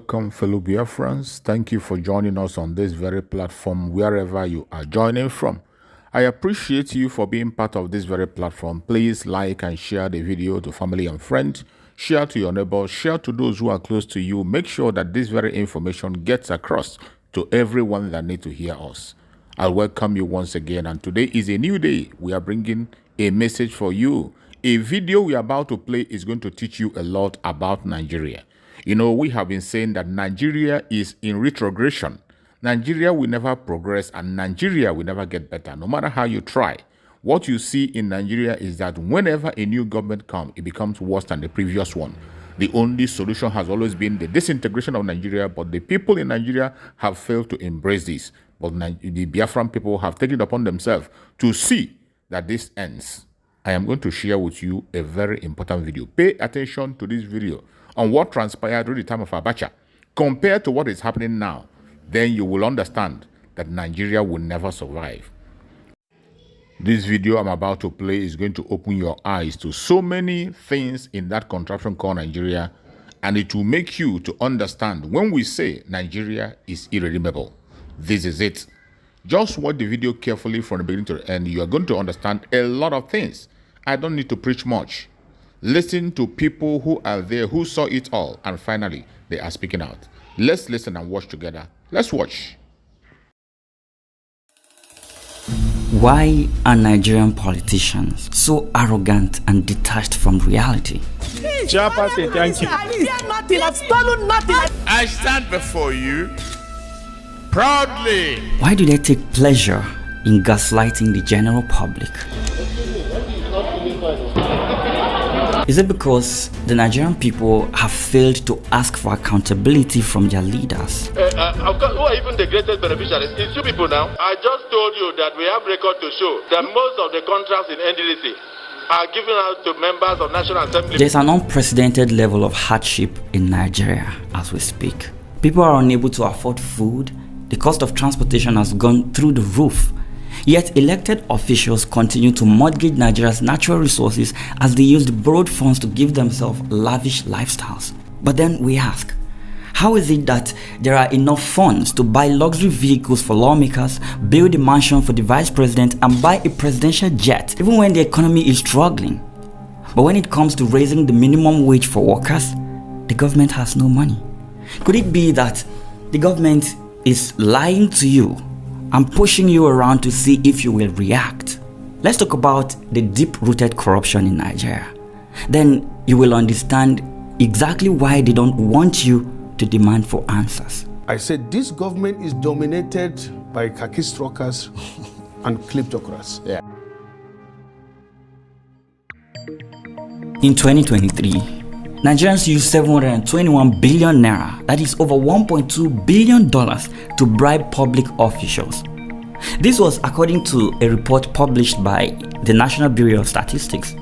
Welcome, fellow Biafrans. Thank you for joining us on this very platform, wherever you are joining from. I appreciate you for being part of this very platform. Please like and share the video to family and friends. Share to your neighbors. Share to those who are close to you. Make sure that this very information gets across to everyone that needs to hear us. I welcome you once again, and today is a new day. We are bringing a message for you. A video we are about to play is going to teach you a lot about Nigeria. You know, we have been saying that Nigeria is in retrogression. Nigeria will never progress, and Nigeria will never get better, no matter how you try. What you see in Nigeria is that whenever a new government comes, it becomes worse than the previous one. The only solution has always been the disintegration of Nigeria, but the people in Nigeria have failed to embrace this. But the Biafran people have taken it upon themselves to see that this ends. I am going to share with you a very important video. Pay attention to this video on what transpired during the time of Abacha compared to what is happening now. Then you will understand that Nigeria will never survive. This video I'm about to play is going to open your eyes to so many things in that contraption called Nigeria, and it will make you to understand when we say Nigeria is irredeemable. This is it. Just watch the video carefully from the beginning to the end. You are going to understand a lot of things. I don't need to preach much. Listen to people who are there, who saw it all, and finally, they are speaking out. Let's listen and watch together. Let's watch. Why are Nigerian politicians so arrogant and detached from reality? Chairperson, thank you. I've stolen nothing. I stand before you proudly. Why do they take pleasure in gaslighting the general public? Is it because the Nigerian people have failed to ask for accountability from their leaders? Who are even the greatest beneficiaries? It's two people now. I just told you that we have record to show that most of the contracts in NDDC are given out to members of National Assembly. There's an unprecedented level of hardship in Nigeria as we speak. People are unable to afford food. The cost of transportation has gone through the roof. Yet elected officials continue to mortgage Nigeria's natural resources as they use the borrowed funds to give themselves lavish lifestyles. But then we ask, how is it that there are enough funds to buy luxury vehicles for lawmakers, build a mansion for the vice president, and buy a presidential jet, even when the economy is struggling? But when it comes to raising the minimum wage for workers, the government has no money. Could it be that the government is lying to you and pushing you around to see if you will react? Let's talk about the deep-rooted corruption in Nigeria. Then you will understand exactly why they don't want you to demand for answers. I said this government is dominated by khaki strokers and kleptocrats. Yeah. In 2023, Nigerians used 721 billion naira, that is over $1.2 billion, to bribe public officials. This was according to a report published by the National Bureau of Statistics.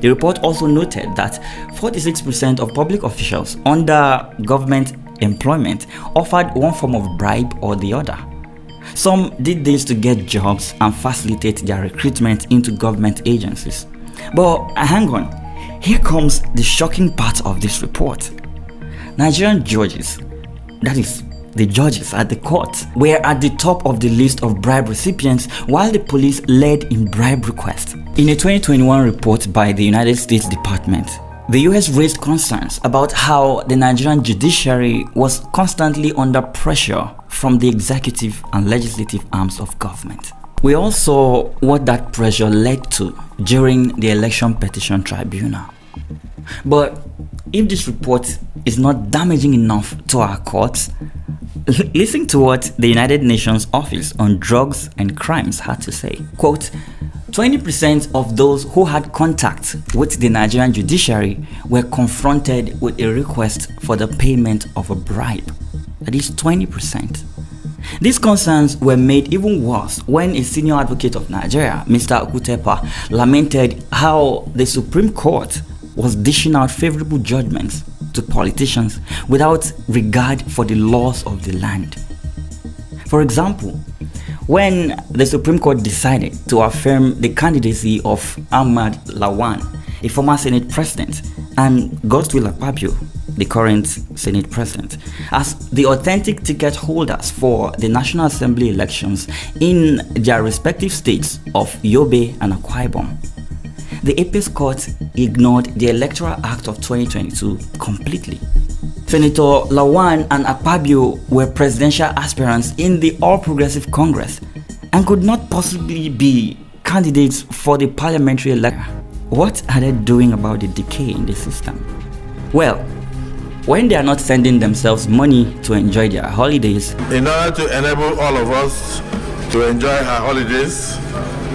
The report also noted that 46% of public officials under government employment offered one form of bribe or the other. Some did this to get jobs and facilitate their recruitment into government agencies. But hang on. Here comes the shocking part of this report. Nigerian judges, that is, the judges at the court, were at the top of the list of bribe recipients while the police led in bribe requests. In a 2021 report by the United States Department, the US raised concerns about how the Nigerian judiciary was constantly under pressure from the executive and legislative arms of government. We all saw what that pressure led to during the Election Petition Tribunal. But if this report is not damaging enough to our courts, listen to what the United Nations Office on Drugs and Crimes had to say. Quote, 20% of those who had contact with the Nigerian judiciary were confronted with a request for the payment of a bribe. That is 20%. These concerns were made even worse when a senior advocate of Nigeria, Mr. Okutepa, lamented how the Supreme Court was dishing out favorable judgments to politicians without regard for the laws of the land. For example, when the Supreme Court decided to affirm the candidacy of Ahmad Lawan, a former Senate president, and Godswill Akpabio, the current Senate president, as the authentic ticket holders for the National Assembly elections in their respective states of Yobe and Akwa Ibom. The Apex Court ignored the Electoral Act of 2022 completely. Senator Lawan and Akpabio were presidential aspirants in the All Progressive Congress and could not possibly be candidates for the parliamentary election. What are they doing about the decay in the system? Well, when they are not sending themselves money to enjoy their holidays, In order to enable all of us to enjoy our holidays,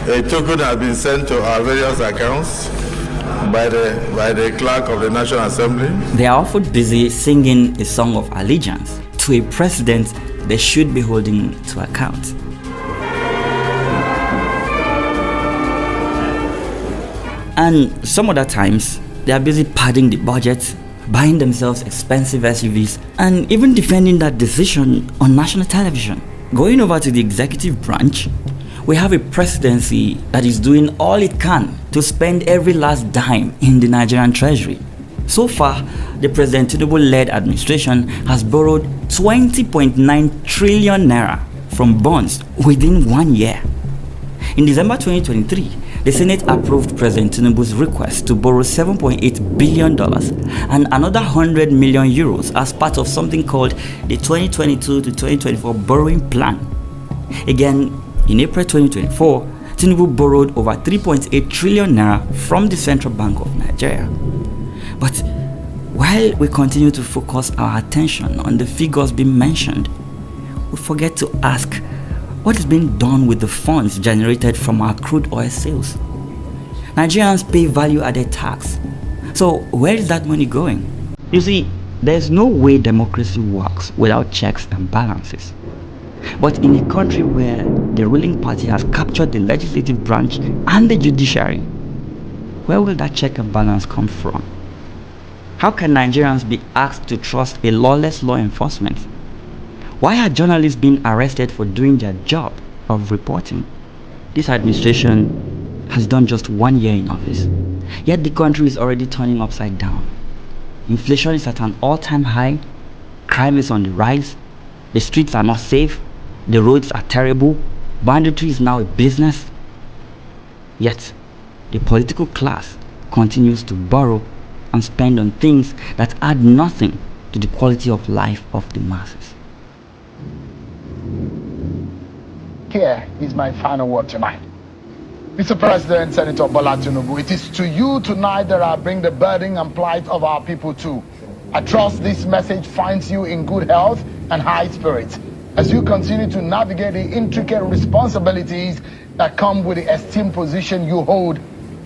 a token has been sent to our various accounts by the clerk of the National Assembly. they are often busy singing a song of allegiance to a president they should be holding to account. And some other times, they are busy padding the budget, buying themselves expensive SUVs, and even defending that decision on national television. Going over to the executive branch, we have a presidency that is doing all it can to spend every last dime in the Nigerian treasury. So far, the President Tinubu-led administration has borrowed 20.9 trillion naira from bonds within 1 year. In December 2023, the Senate approved President Tinubu's request to borrow $7.8 billion and another 100 million euros as part of something called the 2022 to 2024 borrowing plan. Again, in April 2024, Tinubu borrowed over 3.8 trillion naira from the Central Bank of Nigeria. But while we continue to focus our attention on the figures being mentioned, we forget to ask what is being done with the funds generated from our crude oil sales. Nigerians pay value-added tax. So where is that money going? You see, there's no way democracy works without checks and balances. But in a country where the ruling party has captured the legislative branch and the judiciary, where will that check and balance come from? How can Nigerians be asked to trust a lawless law enforcement? Why are journalists being arrested for doing their job of reporting? This administration has done just 1 year in office, yet the country is already turning upside down. Inflation is at an all-time high, crime is on the rise, the streets are not safe, the roads are terrible, banditry is now a business. Yet, the political class continues to borrow and spend on things that add nothing to the quality of life of the masses. Here is my final word tonight. Mr. President, Senator Bola Tinubu, it is to you tonight that I bring the burden and plight of our people too. I trust this message finds you in good health and high spirits as you continue to navigate the intricate responsibilities that come with the esteemed position you hold.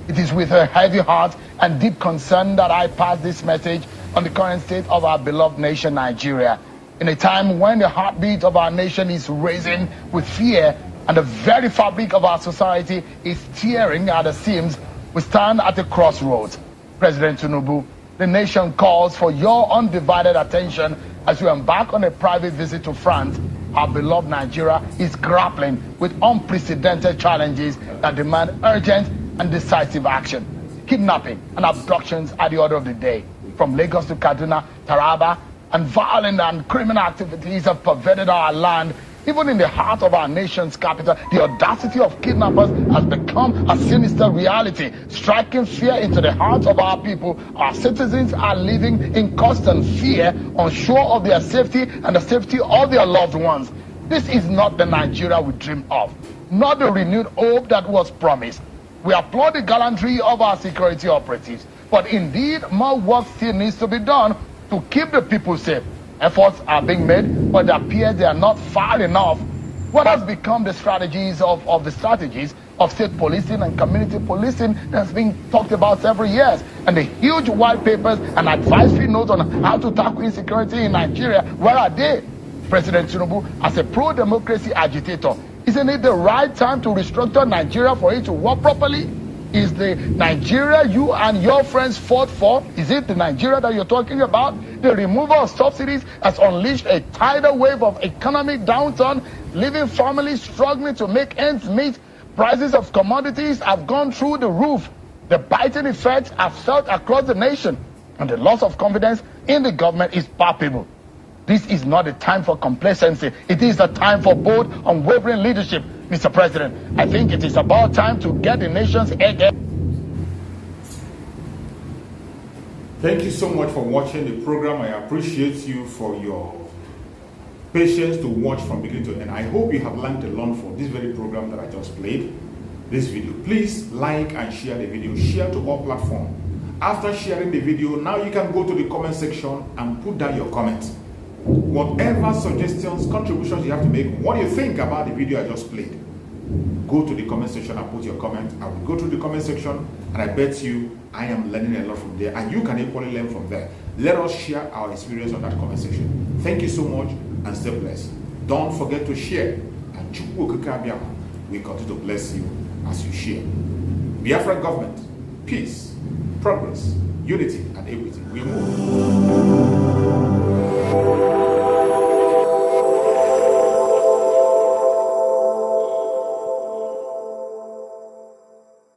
It is with a heavy heart and deep concern that I pass this message on the current state of our beloved nation, Nigeria. In a time when the heartbeat of our nation is racing with fear and the very fabric of our society is tearing at the seams, we stand at a crossroads. President Tinubu, the nation calls for your undivided attention as you embark on a private visit to France. Our beloved Nigeria is grappling with unprecedented challenges that demand urgent and decisive action. Kidnapping and abductions are the order of the day. From Lagos to Kaduna, Taraba, and violent and criminal activities have pervaded our land. Even in the heart of our nation's capital, the audacity of kidnappers has become a sinister reality, striking fear into the hearts of our people. Our citizens are living in constant fear, unsure of their safety and the safety of their loved ones. This is not the Nigeria we dreamed of, not the renewed hope that was promised. We applaud the gallantry of our security operatives, but indeed more work still needs to be done to keep the people safe. Efforts are being made, but it appears they are not far enough. What has become the strategies of the strategies of state policing and community policing that's been talked about several years? And the huge white papers and advisory notes on how to tackle insecurity in Nigeria, where are they? President Tinubu, as a pro-democracy agitator, isn't it the right time to restructure Nigeria for it to work properly? Is the Nigeria you and your friends fought for, is it the Nigeria that you're talking about? The removal of subsidies has unleashed a tidal wave of economic downturn, leaving families struggling to make ends meet. Prices of commodities have gone through the roof. The biting effects are felt across the nation, and the loss of confidence in the government is palpable. This is not a time for complacency. It is a time for bold, unwavering leadership, Mr. President. I think it is about time to get the nation's head. Thank you so much for watching the program. I appreciate you for your patience to watch from beginning to end. I hope you have learned a lot from this very program that I just played, this video. Please like and share the video. Share to all platforms. After sharing the video, now you can go to the comment section and put down your comments. Whatever suggestions, contributions you have to make, what do you think about the video I just played? Go to the comment section and put your comment. I will go to the comment section and I bet you I am learning a lot from there, and you can equally learn from there. Let us share our experience on that comment section. Thank you so much and stay blessed. Don't forget to share, and we continue to bless you as you share. Biafra government, peace, progress, unity and equity. We move.